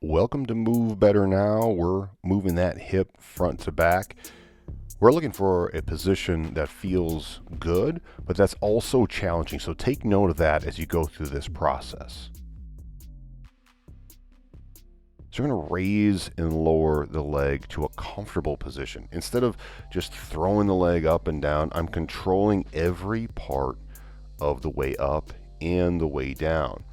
Welcome to Move Better Now. We're moving that hip front to back. We're looking for a position that feels good, but that's also challenging. So take note of that as you go through this process. So we're going to raise and lower the leg to a comfortable position. Instead of just throwing the leg up and down, I'm controlling every part of the way up and the way down.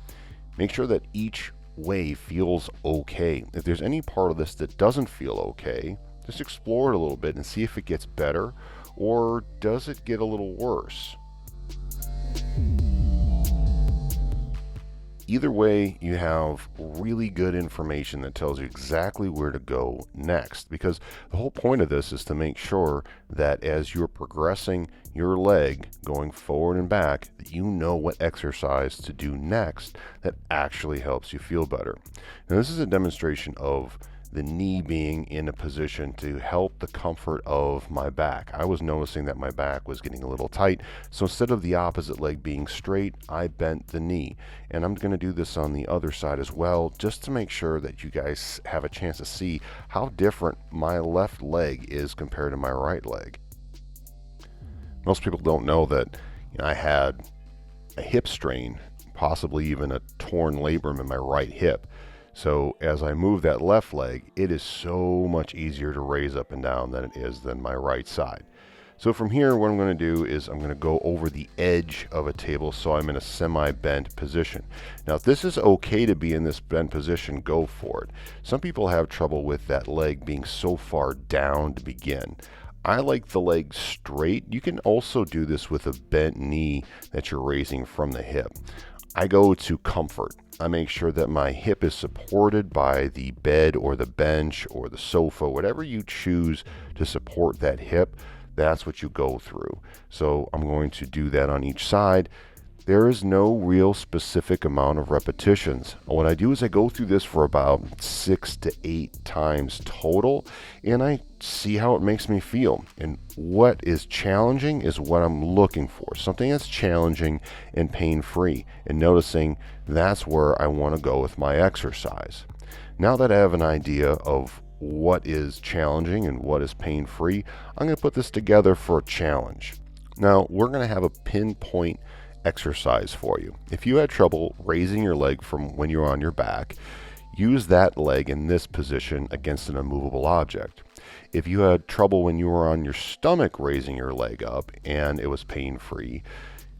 Make sure that each way feels okay. If there's any part of this that doesn't feel okay, just explore it a little bit and see if it gets better, or does it get a little worse? Either way, you have really good information that tells you exactly where to go next, because the whole point of this is to make sure that as you're progressing your leg going forward and back, that you know what exercise to do next that actually helps you feel better. Now, this is a demonstration of the knee being in a position to help the comfort of my back. I was noticing that my back was getting a little tight, so instead of the opposite leg being straight, I bent the knee. And I'm going to do this on the other side as well, just to make sure that you guys have a chance to see how different my left leg is compared to my right leg. Most people don't know that I had a hip strain, possibly even a torn labrum in my right hip. So as I move that left leg, it is so much easier to raise up and down than it is than my right side. So from here, what I'm going to do is I'm going to go over the edge of a table so I'm in a semi-bent position. Now, if this is okay to be in this bent position, go for it. Some people have trouble with that leg being so far down to begin. I like the leg straight. You can also do this with a bent knee that you're raising from the hip. I go to comfort. I make sure that my hip is supported by the bed or the bench or the sofa, whatever you choose to support that hip, that's what you go through. So I'm going to do that on each side. There is no real specific amount of repetitions. What I do is I go through this for about 6 to 8 times total, and I see how it makes me feel. And what is challenging is what I'm looking for. Something that's challenging and pain-free. And noticing that's where I want to go with my exercise. Now that I have an idea of what is challenging and what is pain-free, I'm going to put this together for a challenge. Now, we're going to have a pinpoint exercise for you. If you had trouble raising your leg from when you're on your back, use that leg in this position against an immovable object. If you had trouble when you were on your stomach raising your leg up and it was pain-free,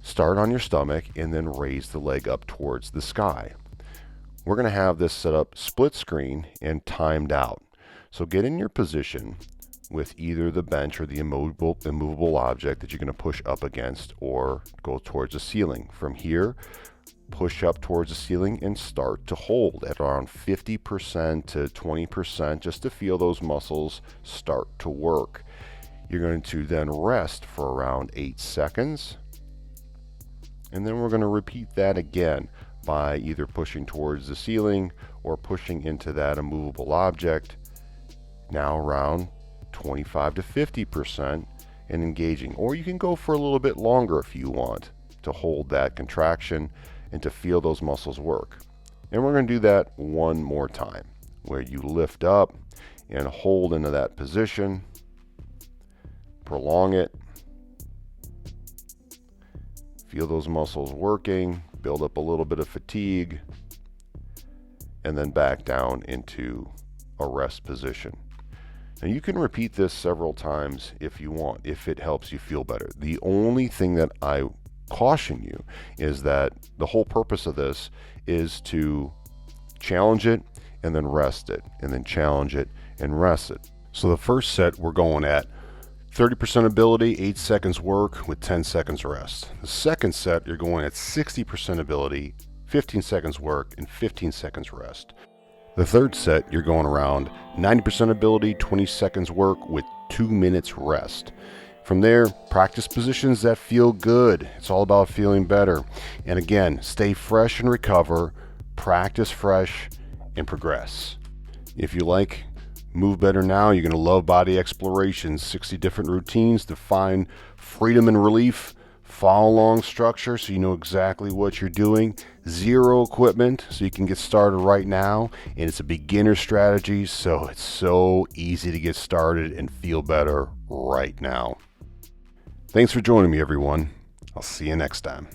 start on your stomach and then raise the leg up towards the sky. We're going to have this set up split screen and timed out. So get in your position with either the bench or the immovable object that you're going to push up against or go towards the ceiling. From here, push up towards the ceiling and start to hold at around 50% to 20% just to feel those muscles start to work. You're going to then rest for around 8 seconds. And then we're going to repeat that again by either pushing towards the ceiling or pushing into that immovable object. Now around 25 to 50% and engaging. Or you can go for a little bit longer if you want to hold that contraction and to feel those muscles work. And we're going to do that one more time where you lift up and hold into that position, prolong it, feel those muscles working, build up a little bit of fatigue, and then back down into a rest position. Now you can repeat this several times if you want, if it helps you feel better. The only thing that I caution you is that the whole purpose of this is to challenge it and then rest it, and then challenge it and rest it. So the first set we're going at 30% ability, 8 seconds work with 10 seconds rest. The second set you're going at 60% ability, 15 seconds work and 15 seconds rest. The third set, you're going around 90% ability, 20 seconds work with 2 minutes rest. From there, practice positions that feel good. It's all about feeling better. And again, stay fresh and recover, practice fresh, and progress. If you like Move Better Now, you're going to love Body Exploration, 60 different routines to find freedom and relief follow along structure so you know exactly what you're doing, zero equipment so you can get started right now, and it's a beginner strategy, so it's so easy to get started and feel better right now. Thanks for joining me, everyone. I'll see you next time.